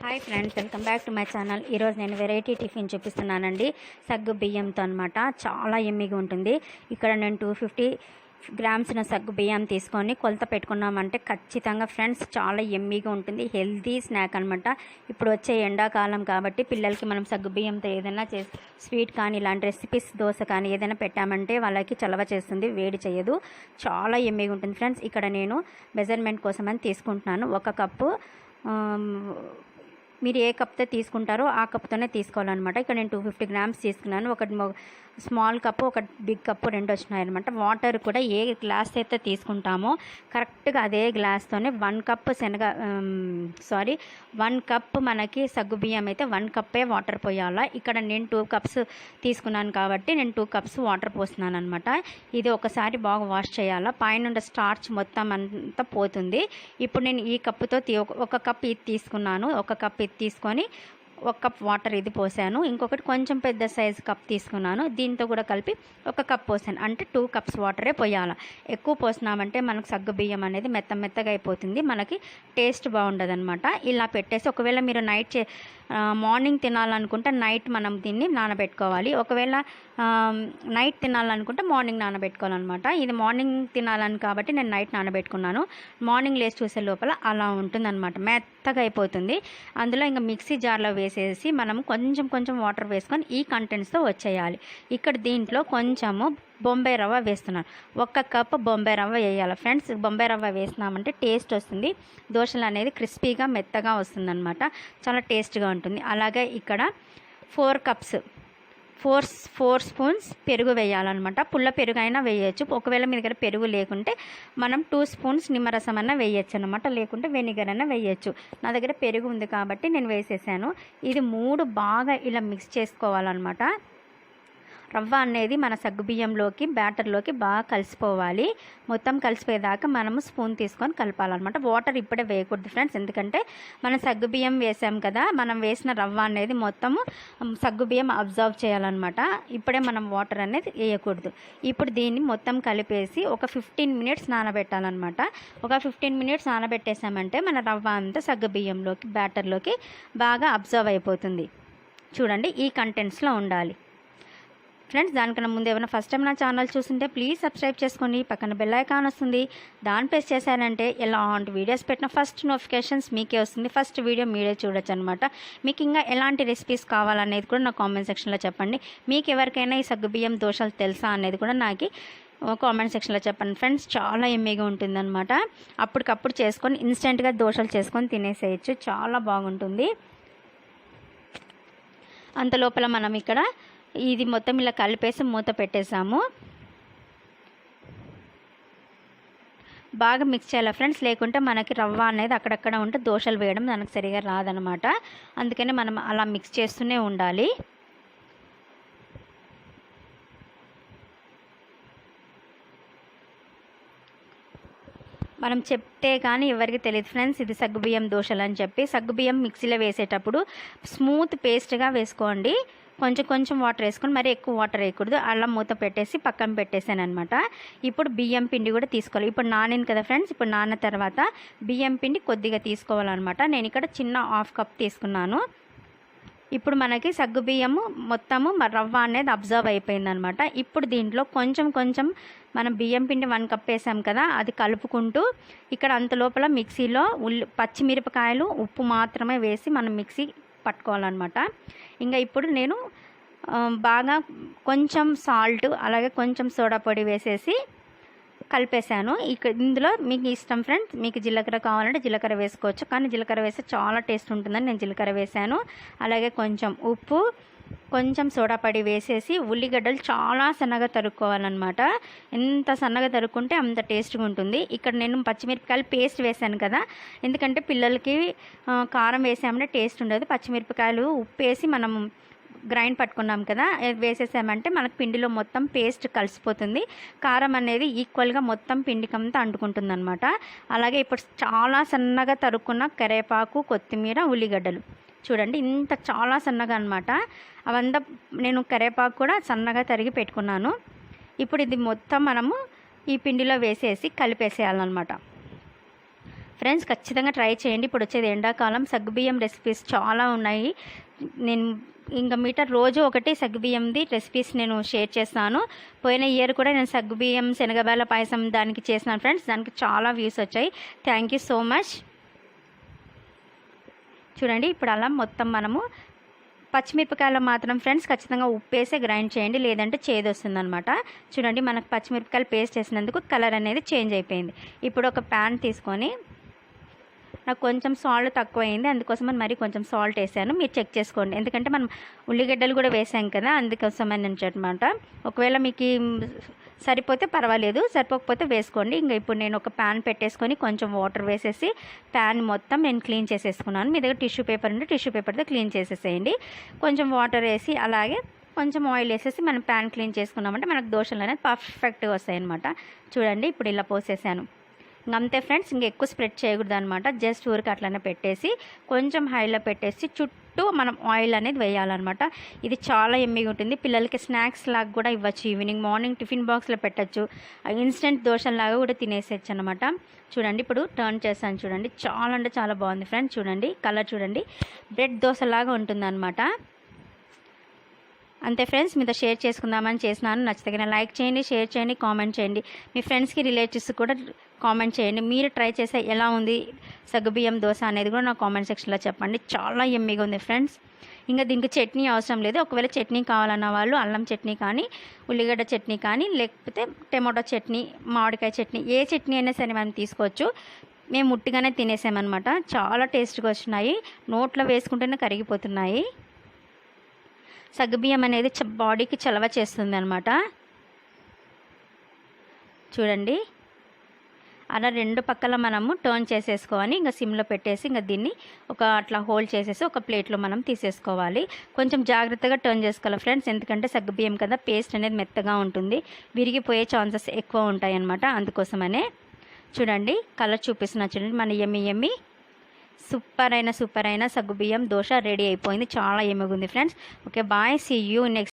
Hi friends, welcome back to my channel. ఈరోజు నేను variety tiffin చూపిస్తున్నానండి. సగ్గు బియ్యంతో అనమాట. చాలా ఎమ్మిగా ఉంటుంది. ఇక్కడ నేను 250 గ్రామ్స్ సగ్గు బియ్యం తీసుకొని కొలత పెట్టుకున్నామంటే ఖచ్చితంగా ఫ్రెండ్స్ చాలా ఎమ్మిగా ఉంటుంది. హెల్తీ స్నాక్ అనమాట. ఇప్పుడు వచ్చే ఎండాకాలం కాబట్టి పిల్లలకి మనం సగ్గు బియ్యంతో ఏదైనా స్వీట్ కానీ ఇలాంటి రెసిపీస్ దోశ కానీ ఏదైనా పెట్టామంటే వాళ్ళకి చలవ చేస్తుంది, వేడి చేయదు. చాలా ఎమ్మిగా ఉంటుంది ఫ్రెండ్స్. ఇక్కడ నేను మెజర్మెంట్ కోసం అని తీసుకుంటున్నాను. 1 కప్పు, మీరు ఏ కప్తో తీసుకుంటారో ఆ కప్తోనే తీసుకోవాలన్నమాట. ఇక్కడ నేను 250 గ్రామ్స్ తీసుకున్నాను. ఒక స్మాల్ కప్పు, ఒక బిగ్ కప్పు 2 వచ్చినాయన్నమాట. వాటర్ కూడా ఏ గ్లాస్ అయితే తీసుకుంటామో కరెక్ట్గా అదే గ్లాస్తోనే 1 కప్ 1 కప్ మనకి సగ్గు బియ్యం అయితే 1 కప్పే వాటర్ పోయాలా. ఇక్కడ నేను 2 కప్స్ తీసుకున్నాను కాబట్టి నేను 2 కప్స్ వాటర్ పోస్తున్నాను అనమాట. ఇది ఒకసారి బాగా వాష్ చేయాలా. పైన స్టార్చ్ మొత్తం అంతా పోతుంది. ఇప్పుడు నేను ఈ కప్పుతో 1 కప్ ఇది తీసుకున్నాను. 1 కప్ ఇది తీసుకొని 1 కప్ వాటర్ ఇది పోసాను. ఇంకొకటి కొంచెం పెద్ద సైజు కప్ తీసుకున్నాను. దీంతో కూడా కలిపి 1 కప్ పోసాను. అంటే 2 కప్స్ వాటరే పోయాలి. ఎక్కువ పోసినామంటే మనకు సగ్గు బియ్యం అనేది మెత్తగా అయిపోతుంది, మనకి టేస్ట్ బాగుండదు అనమాట. ఇలా పెట్టేసి ఒకవేళ మీరు మార్నింగ్ తినాలనుకుంటే నైట్ మనం దీన్ని నానబెట్టుకోవాలి. ఒకవేళ నైట్ తినాలనుకుంటే మార్నింగ్ నానబెట్టుకోవాలన్నమాట. ఇది మార్నింగ్ తినాలని కాబట్టి నేను నైట్ నానబెట్టుకున్నాను. మార్నింగ్ లేచి చూసే లోపల అలా ఉంటుందన్నమాట, మెత్తగా అయిపోతుంది. అందులో ఇంకా మిక్సీ జార్లో వేసేసి మనం కొంచెం వాటర్ వేసుకొని ఈ కంటెంట్స్తో వచ్చేయాలి. ఇక్కడ దీంట్లో కొంచెము బొంబాయి రవ్వ వేస్తున్నాను. 1 కప్ బొంబాయి రవ్వ వేయాలి ఫ్రెండ్స్. బొంబాయి రవ్వ వేసినామంటే టేస్ట్ వస్తుంది. దోశలు అనేది క్రిస్పీగా మెత్తగా వస్తుందన్నమాట. చాలా టేస్ట్గా ఉంటుంది. అలాగే ఇక్కడ 4 స్పూన్స్ పెరుగు వేయాలన్నమాట. పుల్ల పెరుగు అయినా వేయచ్చు. ఒకవేళ మీ దగ్గర పెరుగు లేకుంటే మనం 2 స్పూన్స్ నిమ్మరసం అన్న వేయచ్చు అనమాట. లేకుంటే వెనిగర్ అన్న వేయచ్చు. నా దగ్గర పెరుగు ఉంది కాబట్టి నేను వేసేసాను. ఇది 3 బాగా ఇలా మిక్స్ చేసుకోవాలన్నమాట. రవ్వ అనేది మన సగ్గుబియ్యంలోకి బ్యాటర్లోకి బాగా కలిసిపోవాలి. మొత్తం కలిసిపోయేదాకా మనము స్పూన్ తీసుకొని కలపాలన్నమాట. వాటర్ ఇప్పుడే వేయకూడదు ఫ్రెండ్స్, ఎందుకంటే మనం సగ్గుబియ్యం వేసాం కదా, మనం వేసిన రవ్వ అనేది మొత్తము సగ్గుబియ్యం అబ్జర్వ్ చేయాలన్నమాట. ఇప్పుడే మనం వాటర్ అనేది వేయకూడదు. ఇప్పుడు దీన్ని మొత్తం కలిపేసి ఒక 15 మినిట్స్ నానబెట్టాలన్నమాట. ఒక 15 మినిట్స్ నానబెట్టేసామంటే మన రవ్వ అంతా సగ్గుబియ్యంలోకి బ్యాటర్లోకి బాగా అబ్జర్వ్ అయిపోతుంది. చూడండి, ఈ కంటెంట్స్లో ఉండాలి ఫ్రెండ్స్. దానికన్నా ముందు ఏమైనా ఫస్ట్ టైం నా ఛానల్ చూస్తుంటే ప్లీజ్ సబ్స్క్రైబ్ చేసుకోండి. పక్కన బెల్ ఐకాన్ వస్తుంది, దాన్ని ప్రెస్ చేశారంటే ఎలాంటి వీడియోస్ పెట్టిన ఫస్ట్ నోటిఫికేషన్స్ మీకే వస్తుంది. ఫస్ట్ వీడియో మీరే చూడొచ్చు అనమాట. మీకు ఇంకా ఎలాంటి రెసిపీస్ కావాలనేది కూడా నా కామెంట్ సెక్షన్లో చెప్పండి. మీకు ఎవరికైనా ఈ సగ్గుబియ్యం దోశలు తెలుసా అనేది కూడా నాకు కామెంట్ సెక్షన్లో చెప్పండి ఫ్రెండ్స్. చాలా ఎమ్మీగా ఉంటుందన్నమాట. అప్పటికప్పుడు చేసుకొని ఇన్స్టెంట్గా దోశలు చేసుకొని తినేసేయచ్చు. చాలా బాగుంటుంది. అంత లోపల మనం ఇక్కడ ఇది మొత్తం ఇలా కలిపేసి మూత పెట్టేసాము. బాగా మిక్స్ చేయాలి ఫ్రెండ్స్, లేకుంటే మనకి రవ్వ అనేది అక్కడక్కడ ఉంటే దోశలు వేయడం మనకు సరిగా రాదనమాట. అందుకని మనం అలా మిక్స్ చేస్తూనే ఉండాలి. మనం చెప్తే కానీ ఎవరికి తెలియదు ఫ్రెండ్స్ ఇది సగ్గుబియ్యం దోశలు అని చెప్పి. సగ్గుబియ్యం మిక్సీలో వేసేటప్పుడు స్మూత్ పేస్ట్గా వేసుకోండి. కొంచెం వాటర్ వేసుకొని మరి ఎక్కువ వాటర్ వేయకూడదు. అలా మూత పెట్టేసి పక్కన పెట్టేసాను అనమాట. ఇప్పుడు బియ్యం పిండి కూడా తీసుకోవాలి. ఇప్పుడు నానింది కదా ఫ్రెండ్స్, ఇప్పుడు నాన్న తర్వాత బియ్యం పిండి కొద్దిగా తీసుకోవాలన్నమాట. నేను ఇక్కడ చిన్న 1/2 కప్ తీసుకున్నాను. ఇప్పుడు మనకి సగ్గుబియ్యము మొత్తము రవ్వ అనేది అబ్జర్వ్ అయిపోయిందనమాట. ఇప్పుడు దీంట్లో కొంచెం మనం బియ్యం పిండి 1 కప్ వేసాం కదా, అది కలుపుకుంటూ ఇక్కడ అంత లోపల మిక్సీలో పచ్చిమిరపకాయలు ఉప్పు మాత్రమే వేసి మనం మిక్సీ పట్టుకోవాలన్నమాట. ఇంకా ఇప్పుడు నేను బాగా కొంచెం సాల్ట్ అలాగే కొంచెం సోడా పొడి వేసేసి కలిపేసాను. ఇందులో మీకు ఇష్టం ఫ్రెండ్స్, మీకు జీలకర్ర కావాలంటే జీలకర్ర వేసుకోవచ్చు, కానీ జీలకర్ర వేస్తే చాలా టేస్ట్ ఉంటుందని నేను జీలకర్ర వేసాను. అలాగే కొంచెం ఉప్పు, కొంచెం సోడా పొడి వేసేసి ఉల్లిగడ్డలు చాలా సన్నగా తరుక్కోవాలన్నమాట. ఎంత సన్నగా తరుక్కుంటే అంత టేస్ట్గా ఉంటుంది. ఇక్కడ నేను పచ్చిమిరపకాయలు పేస్ట్ వేసాను కదా, ఎందుకంటే పిల్లలకి కారం వేసామంటే టేస్ట్ ఉండదు. పచ్చిమిరపకాయలు ఉప్పు వేసి మనం గ్రైండ్ పట్టుకున్నాం కదా, వేసేసామంటే మనకు పిండిలో మొత్తం పేస్ట్ కలిసిపోతుంది. కారం అనేది ఈక్వల్గా మొత్తం పిండికంతా అంటుకుంటుంది అనమాట. అలాగే ఇప్పుడు చాలా సన్నగా తరుక్కున్న కరివేపాకు, కొత్తిమీర, ఉల్లిగడ్డలు చూడండి ఇంత చాలా సన్నగా అనమాట. అవంతా నేను కరివేపాకు కూడా సన్నగా తరిగి పెట్టుకున్నాను. ఇప్పుడు ఇది మొత్తం మనము ఈ పిండిలో వేసేసి కలిపేసేయాలన్నమాట. ఫ్రెండ్స్ ఖచ్చితంగా ట్రై చేయండి. ఇప్పుడు వచ్చేది ఎండాకాలం, సగ్గుబియ్యం రెసిపీస్ చాలా ఉన్నాయి. నేను ఇంకా మీట రోజు ఒకటి సగ్గుబియ్యంది రెసిపీస్ నేను షేర్ చేస్తాను. పోయిన ఇయర్ కూడా నేను సగ్గుబియ్యం శనగబాల పాయసం దానికి చేసినాను ఫ్రెండ్స్. దానికి చాలా వ్యూస్ వచ్చాయి. Thank you so much. చూడండి ఇప్పుడు అలా మొత్తం మనము పచ్చిమిరపకాయలు మాత్రం ఫ్రెండ్స్ ఖచ్చితంగా ఉప్పు వేసి గ్రైండ్ చేయండి, లేదంటే చేదు వస్తుంది అనమాట. చూడండి మనకు పచ్చిమిరపకాయలు పేస్ట్ వేసినందుకు కలర్ అనేది చేంజ్ అయిపోయింది. ఇప్పుడు ఒక ప్యాన్ తీసుకొని, నాకు కొంచెం సాల్ట్ తక్కువ అయింది, అందుకోసమని మరి కొంచెం సాల్ట్ వేసాను. మీరు చెక్ చేసుకోండి, ఎందుకంటే మనం ఉల్లిగడ్డలు కూడా వేసాం కదా, అందుకోసమని అనమాట. ఒకవేళ మీకు సరిపోతే పర్వాలేదు, సరిపోకపోతే వేసుకోండి. ఇంకా ఇప్పుడు నేను ఒక ప్యాన్ పెట్టేసుకొని కొంచెం వాటర్ వేసేసి ప్యాన్ మొత్తం నేను క్లీన్ చేసేసుకున్నాను. మీ దగ్గర టిష్యూ పేపర్ ఉంటే టిష్యూ పేపర్తో క్లీన్ చేసేసేయండి. కొంచెం వాటర్ వేసి అలాగే కొంచెం ఆయిల్ వేసేసి మనం ప్యాన్ క్లీన్ చేసుకున్నామంటే మనకు దోశలు అనేది పర్ఫెక్ట్గా వస్తాయి అన్నమాట. చూడండి ఇప్పుడు ఇలా పోసేసాను. అంతే ఫ్రెండ్స్, ఇంకా ఎక్కువ స్ప్రెడ్ చేయకూడదు అనమాట. జస్ట్ ఊరికి అట్లనే పెట్టేసి కొంచెం హైలో పెట్టేసి చుట్టూ మనం ఆయిల్ అనేది వేయాలన్నమాట. ఇది చాలా ఎమ్మిగా ఉంటుంది. పిల్లలకి స్నాక్స్ లాగా కూడా ఇవ్వచ్చు. ఈవినింగ్ మార్నింగ్ టిఫిన్ బాక్స్లో పెట్టచ్చు. ఇన్స్టెంట్ దోశలాగా కూడా తినేసేయచ్చు అనమాట. చూడండి ఇప్పుడు టర్న్ చేస్తాను. చూడండి చాలా అంటే చాలా బాగుంది ఫ్రెండ్స్. చూడండి కలర్ చూడండి, బ్రెడ్ దోశలాగా ఉంటుంది అనమాట. అంతే ఫ్రెండ్స్, మీతో షేర్ చేసుకుందామని చేసినాను. నచ్చితే లైక్ చేయండి, షేర్ చేయండి, కామెంట్ చేయండి. మీ ఫ్రెండ్స్కి రిలేటివ్స్ కూడా కామెంట్ చేయండి. మీరు ట్రై చేసే ఎలా ఉంది సగ్గుబియ్యం దోశ అనేది కూడా నా కామెంట్ సెక్షన్లో చెప్పండి. చాలా ఎమ్మిగా ఉంది ఫ్రెండ్స్. ఇంకా దీనికి చట్నీ అవసరం లేదు. ఒకవేళ చట్నీ కావాలన్న వాళ్ళు అల్లం చట్నీ కానీ, ఉల్లిగడ్డ చట్నీ కానీ, లేకపోతే టమాటో చట్నీ, మామిడికాయ చట్నీ, ఏ చట్నీ అయినా సరే మనం తీసుకోవచ్చు. మేము ముట్టిగానే తినేసామన్నమాట. చాలా టేస్ట్గా వచ్చినాయి, నోట్లో వేసుకుంటేనే కరిగిపోతున్నాయి. సగ్గుబియ్యం అనేది బాడీకి చలవ చేస్తుంది అనమాట. చూడండి అలా రెండు పక్కల మనము టర్న్ చేసేసుకోవాలి. ఇంకా సిమ్లో పెట్టేసి ఇంకా దీన్ని ఒక అట్లా హోల్డ్ చేసేసి ఒక ప్లేట్లో మనం తీసేసుకోవాలి. కొంచెం జాగ్రత్తగా టర్న్ చేసుకోవాలి ఫ్రెండ్స్, ఎందుకంటే సగ్గుబియ్యం కదా పేస్ట్ అనేది మెత్తగా ఉంటుంది, విరిగిపోయే ఛాన్సెస్ ఎక్కువ ఉంటాయి అన్నమాట. అందుకోసమనే చూడండి కలర్ చూపిస్తున్నా. చూడండి మన ఎమ్మి సూపర్ అయిన సగ్గుబియ్యం దోశ రెడీ అయిపోయింది. చాలా ఎమ్మిగా ఉంది friends. Okay bye, see you next.